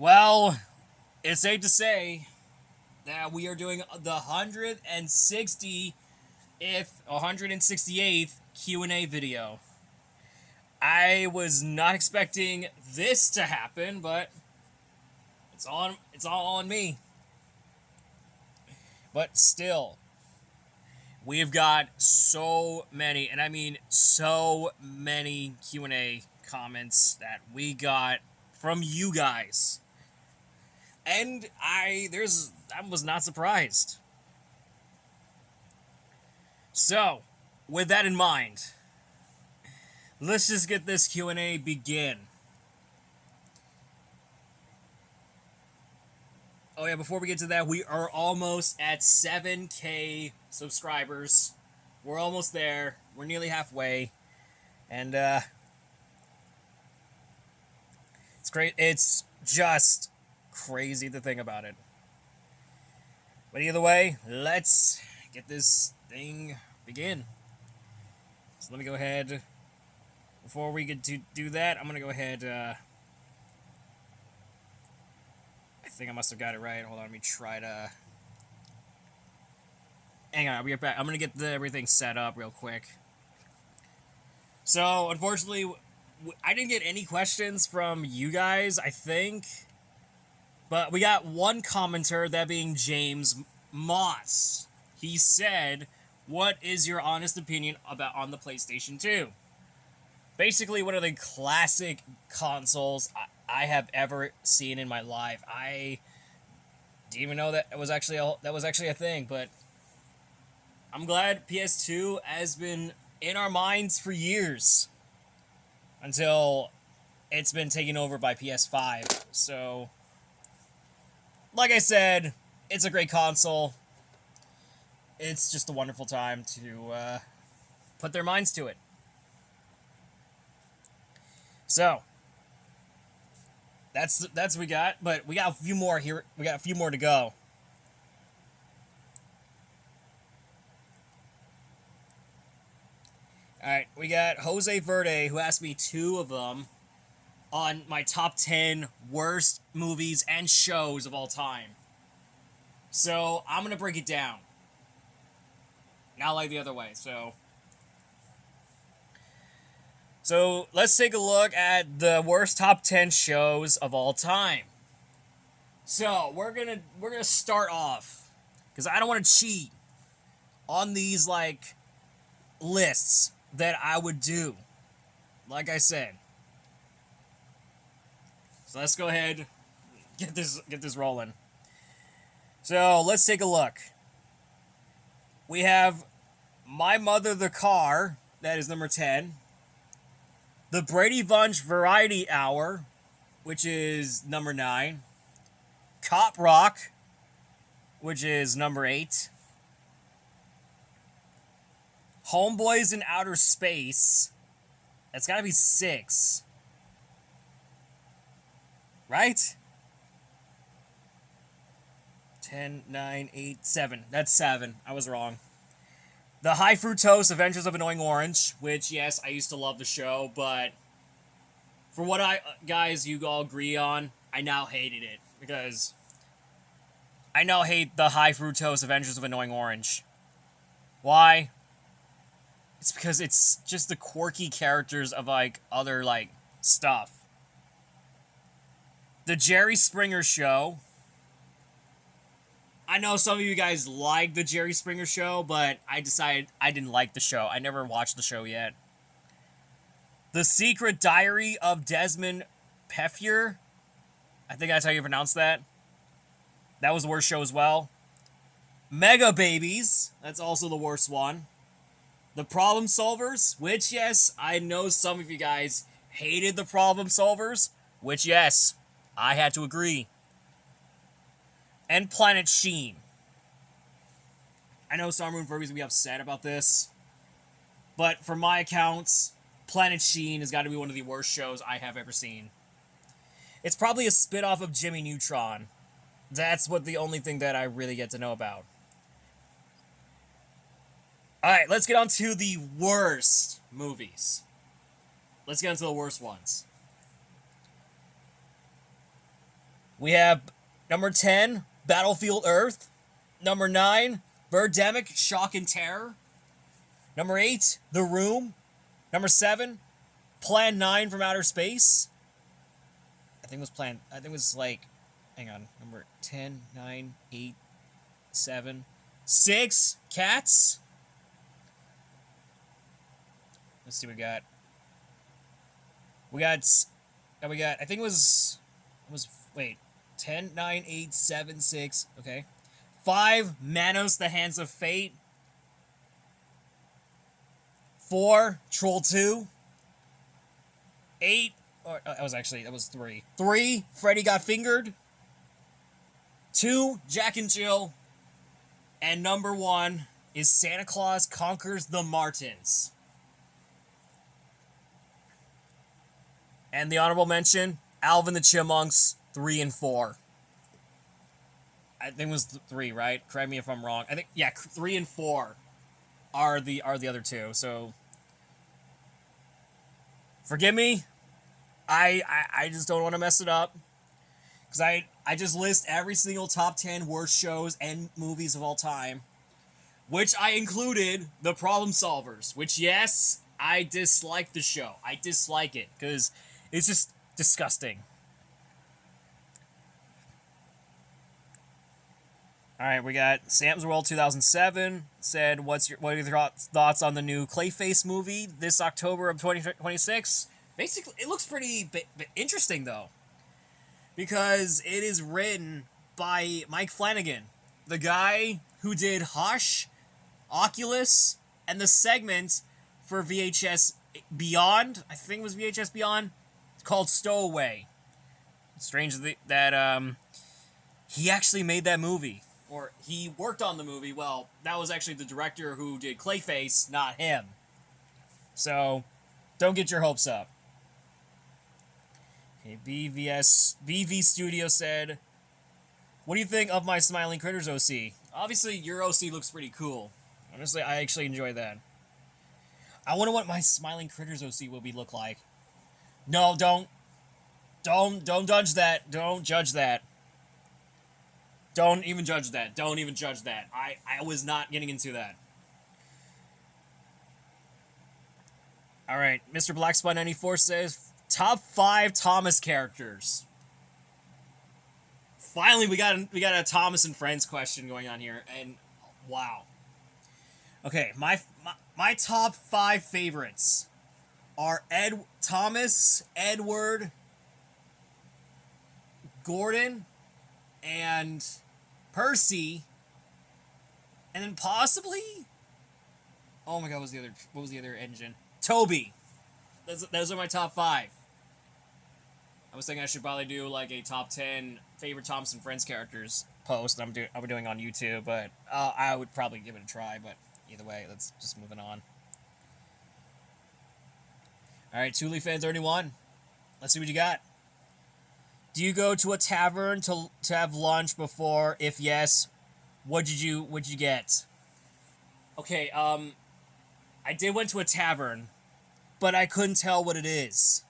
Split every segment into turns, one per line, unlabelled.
Well, it's safe to say that we are doing the 168th Q&A video. I was not expecting this to happen, but it's all on me. But still, we've got so many, and I mean so many Q&A comments that we got from you guys. And I was not surprised. So, with that in mind, let's just get this Q&A begin. Oh yeah, before we get to that, we are almost at 7K subscribers. We're almost there. We're nearly halfway. And it's great. It's just crazy to think about it. But either way, let's get this thing begin. So let me go ahead. Before we get to do that, I'm going to go ahead. I think I must have got it right. Hold on, let me try to. Hang on, I'll be right back. I'm going to get everything set up real quick. So, unfortunately, I didn't get any questions from you guys, I think. But we got one commenter, that being James Moss. He said, "What is your honest opinion on the PlayStation 2? Basically, one of the classic consoles I have ever seen in my life. I didn't even know that was actually a thing, but I'm glad PS2 has been in our minds for years until it's been taken over by PS5. So, like I said, it's a great console. It's just a wonderful time to put their minds to it. So, that's what we got, but we got a few more here. We got a few more to go. Alright, we got Jose Verde, who asked me two of them on my top 10 worst movies and shows of all time. So, I'm going to break it down. Not like the other way, So, let's take a look at the worst top 10 shows of all time. So, we're gonna start off, because I don't want to cheat on these, lists that I would do. Like I said. So, let's go ahead, get this rolling. So, let's take a look. We have My Mother the Car, that is number 10. The Brady Bunch Variety Hour, which is number 9. Cop Rock, which is number 8. Homeboys in Outer Space, that's gotta be 6. Right? 10, 9, 8, 7. That's 7. I was wrong. The High Fructose Adventures of Annoying Orange, which, yes, I used to love the show, but for what you all agree on, I now hated it, because I now hate the High Fructose Adventures of Annoying Orange. Why? It's because it's just the quirky characters of, other, stuff. The Jerry Springer Show. I know some of you guys like the Jerry Springer Show, but I decided I didn't like the show. I never watched the show yet. The Secret Diary of Desmond Peffier. I think that's how you pronounce that. That was the worst show as well. Mega Babies. That's also the worst one. The Problem Solvers, which, yes, I know some of you guys hated the Problem Solvers, which, yes, I had to agree. And Planet Sheen. I know some room for reason to be upset about this, but for my accounts, Planet Sheen has got to be one of the worst shows I have ever seen. It's probably a spit-off of Jimmy Neutron. That's the only thing that I really get to know about. Alright, let's get on to the worst movies. Let's get into the worst ones. We have number 10, Battlefield Earth. Number 9, Birdemic, Shock and Terror. Number 8, The Room. Number 7, Plan 9 from Outer Space. I think it was like, hang on, number 10, 9, 8, 7, 6, Cats. Let's see what we got. I think it was, wait, 10, 9, 8, 7, 6, okay. 5, Manos, The Hands of Fate. 4, Troll 2. 8, that was 3. 3, Freddy Got Fingered. 2, Jack and Jill. And number 1 is Santa Claus Conquers the Martins. And the honorable mention, Alvin the Chipmunks, 3 and 4. I think it was 3, right? Correct me if I'm wrong. I think, yeah, 3 and 4 are the other two. So, forgive me. I just don't want to mess it up. Because I just list every single top 10 worst shows and movies of all time. Which I included The Problem Solvers. Which, yes, I dislike the show. I dislike it. Because it's just disgusting. Alright, we got Sam's World 2007 said, what are your thoughts on the new Clayface movie this October of 2026? Basically, it looks pretty interesting, though. Because it is written by Mike Flanagan, the guy who did Hush, Oculus, and the segment for VHS Beyond, I think it was VHS Beyond, called Stowaway. It's strange that he actually made that movie. Or he worked on the movie. Well, that was actually the director who did Clayface, not him. So, don't get your hopes up. Okay, BV Studio said, what do you think of my Smiling Critters OC? Obviously, your OC looks pretty cool. Honestly, I actually enjoy that. I wonder what my Smiling Critters OC will look like. No, don't judge that. Don't judge that. Don't even judge that. Don't even judge that. I was not getting into that. Alright, Mr. Blackspot94 says, top 5 Thomas characters. Finally, we got a Thomas and Friends question going on here, and wow. Okay, my top 5 favorites are Thomas, Edward, Gordon, and Percy, and then possibly, oh my god, what was the other engine? Toby. Those are my top 5. I was thinking I should probably do like a top 10 favorite Thomas and Friends characters post I'll be doing on YouTube, but I would probably give it a try. But either way, let's just moving on. All right, Thule Fan 31. Let's see what you got. Do you go to a tavern to have lunch before? If yes, what'd you get? Okay, I did went to a tavern, but I couldn't tell what it is.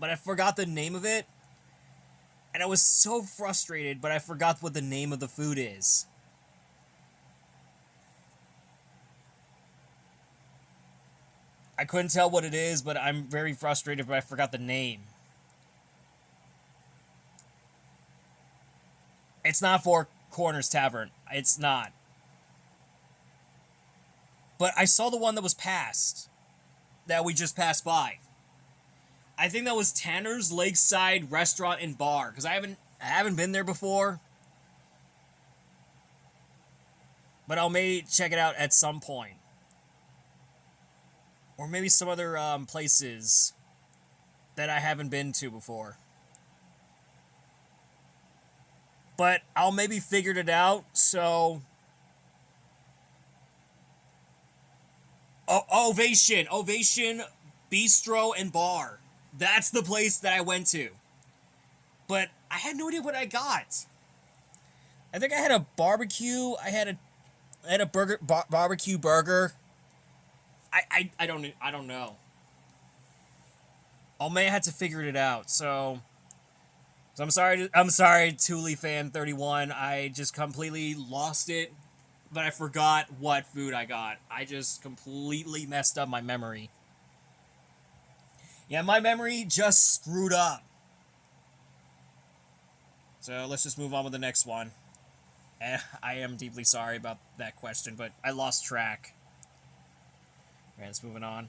But I forgot the name of it, and I was so frustrated, but I forgot what the name of the food is. I couldn't tell what it is, but I'm very frustrated, but I forgot the name. It's not Four Corners Tavern. It's not. But I saw the one that was passed. That we just passed by. I think that was Tanner's Lakeside Restaurant and Bar. Because I haven't been there before. But I'll maybe check it out at some point. Or maybe some other places that I haven't been to before. But I'll maybe figure it out, so... Ovation Bistro and Bar. That's the place that I went to. But I had no idea what I got. I think I had a barbecue. I had a barbecue burger. I don't know. I may have to figure it out. So So I'm sorry, Thule fan 31. I just completely lost it, but I forgot what food I got. I just completely messed up my memory. Yeah, my memory just screwed up. So let's just move on with the next one. And I am deeply sorry about that question, but I lost track. Alright, let's moving on.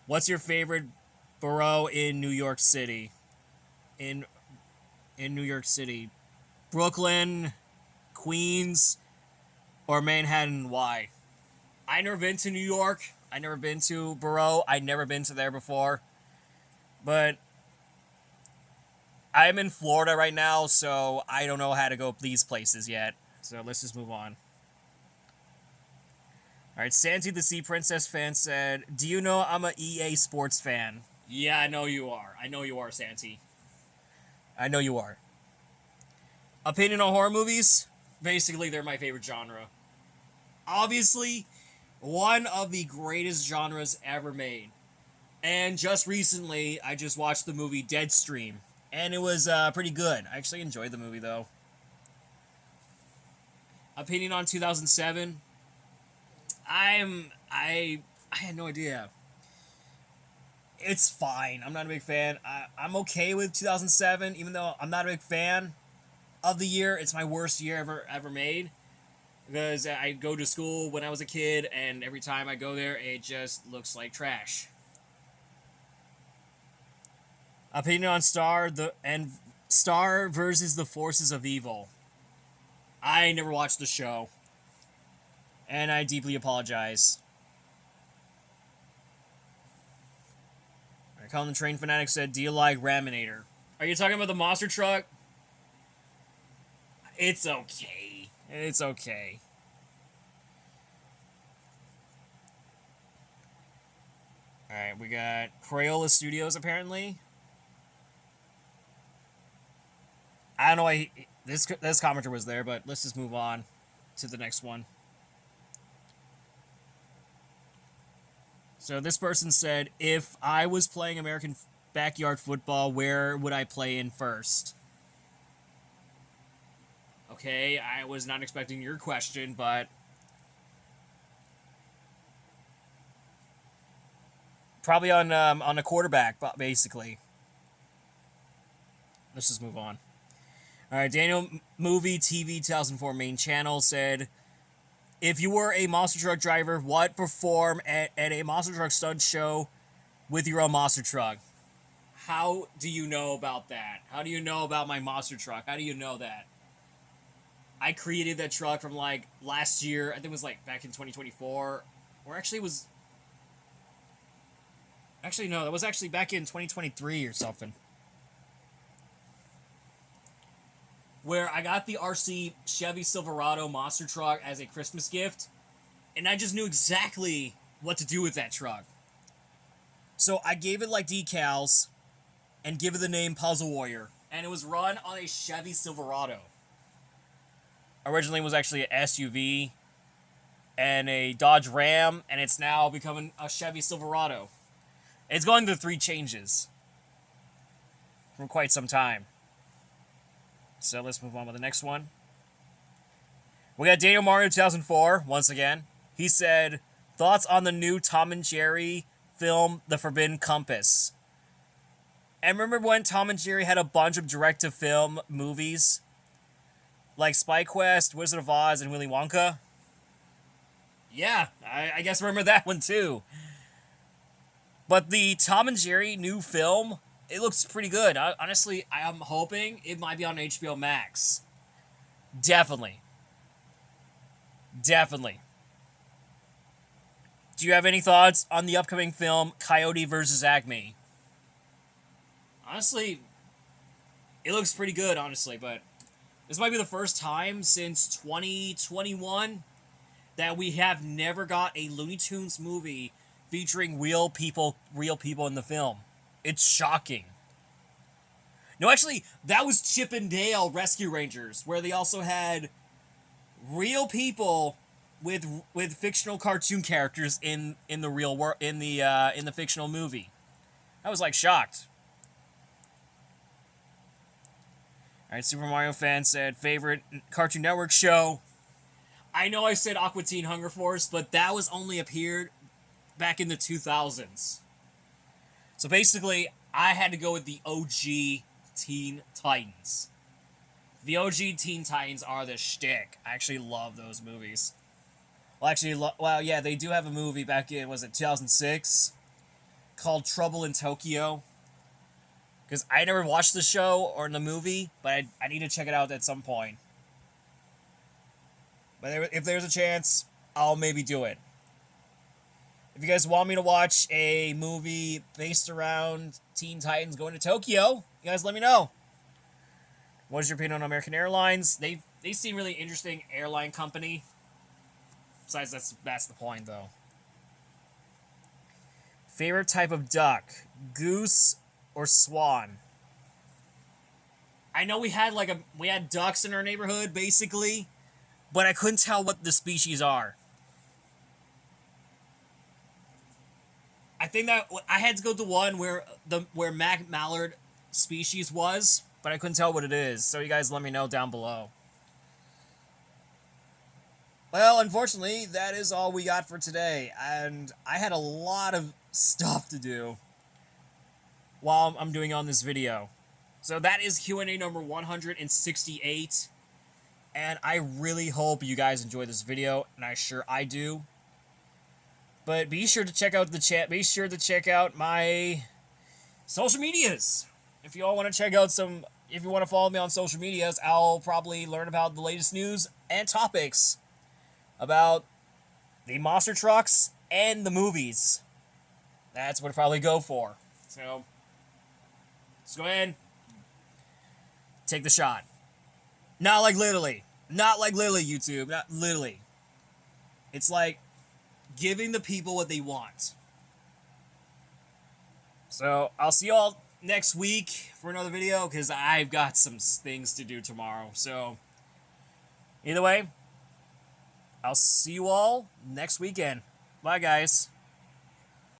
What's your favorite borough in New York City? In New York City, Brooklyn, Queens, or Manhattan? Why? I never been to New York. I never been to borough. I never been to there before. But I'm in Florida right now, so I don't know how to go these places yet. So let's just move on. Alright, Santi the Sea Princess fan said, do you know I'm a EA Sports fan? Yeah, I know you are. I know you are, Santi. I know you are. Opinion on horror movies? Basically, they're my favorite genre. Obviously, one of the greatest genres ever made. And just recently, I just watched the movie Deadstream. And it was pretty good. I actually enjoyed the movie, though. Opinion on 2007? I had no idea. It's fine. I'm not a big fan. I'm okay with 2007, even though I'm not a big fan of the year. It's my worst year ever made. Because I go to school when I was a kid, and every time I go there, it just looks like trash. Opinion on Star versus the Forces of Evil. I never watched the show, and I deeply apologize. Colin the Train Fanatic said, do you like Raminator? Are you talking about the monster truck? It's okay. It's okay. Alright, we got Crayola Studios, apparently. I don't know why this commenter was there, but let's just move on to the next one. So this person said, if I was playing American backyard football, where would I play in first? Okay, I was not expecting your question, but probably on a quarterback, basically. Let's just move on. All right, Daniel Movie TV 2004 main channel said, if you were a monster truck driver, what perform at a monster truck stunt show with your own monster truck? How do you know about that? How do you know about my monster truck? How do you know that? I created that truck from like last year. I think it was like back in 2024. Or actually it was... Actually, no, that was actually back in 2023 or something. Where I got the RC Chevy Silverado monster truck as a Christmas gift, and I just knew exactly what to do with that truck. So I gave it like decals, and give it the name Puzzle Warrior, and it was run on a Chevy Silverado. Originally it was actually an SUV, and a Dodge Ram, and it's now becoming a Chevy Silverado. It's going through 3 changes from quite some time. So let's move on with the next one. We got Daniel Mario 2004, once again. He said, thoughts on the new Tom and Jerry film, The Forbidden Compass. And remember when Tom and Jerry had a bunch of direct-to-film movies? Like Spy Quest, Wizard of Oz, and Willy Wonka? Yeah, I guess remember that one too. But the Tom and Jerry new film, it looks pretty good. Honestly, I'm hoping it might be on HBO Max. Definitely. Definitely. Do you have any thoughts on the upcoming film Coyote vs. Acme? Honestly, it looks pretty good, honestly, but this might be the first time since 2021 that we have never got a Looney Tunes movie featuring real people in the film. It's shocking. No, actually, that was Chip and Dale Rescue Rangers, where they also had real people with fictional cartoon characters in the real world in the fictional movie. I was like shocked. Alright, Super Mario fan said favorite Cartoon Network show. I know I said Aqua Teen Hunger Force, but that was only appeared back in the 2000s. So basically, I had to go with the OG Teen Titans. The OG Teen Titans are the shtick. I actually love those movies. Well, actually, well, yeah, they do have a movie back in, was it 2006? Called Trouble in Tokyo. Because I never watched the show or the movie, but I need to check it out at some point. But if there's a chance, I'll maybe do it. If you guys want me to watch a movie based around Teen Titans going to Tokyo, you guys let me know. What is your opinion on American Airlines? They seem really interesting airline company. Besides, that's the point, though. Favorite type of duck, goose or swan? I know we had ducks in our neighborhood, basically, but I couldn't tell what the species are. I think that I had to go to one where Mac Mallard species was, but I couldn't tell what it is. So you guys let me know down below. Well, unfortunately, that is all we got for today, and I had a lot of stuff to do while I'm doing on this video. So that is Q&A number 168, and I really hope you guys enjoy this video, and I'm sure I do. But be sure to check out the chat. Be sure to check out my social medias. If you all want to check out if you want to follow me on social medias, I'll probably learn about the latest news and topics about the monster trucks and the movies. That's what I'll probably go for. So, let's go ahead. Take the shot. Not like literally. Not like literally, YouTube. Not literally. It's like giving the people what they want. So, I'll see you all next week for another video, because I've got some things to do tomorrow. So, either way, I'll see you all next weekend. Bye, guys.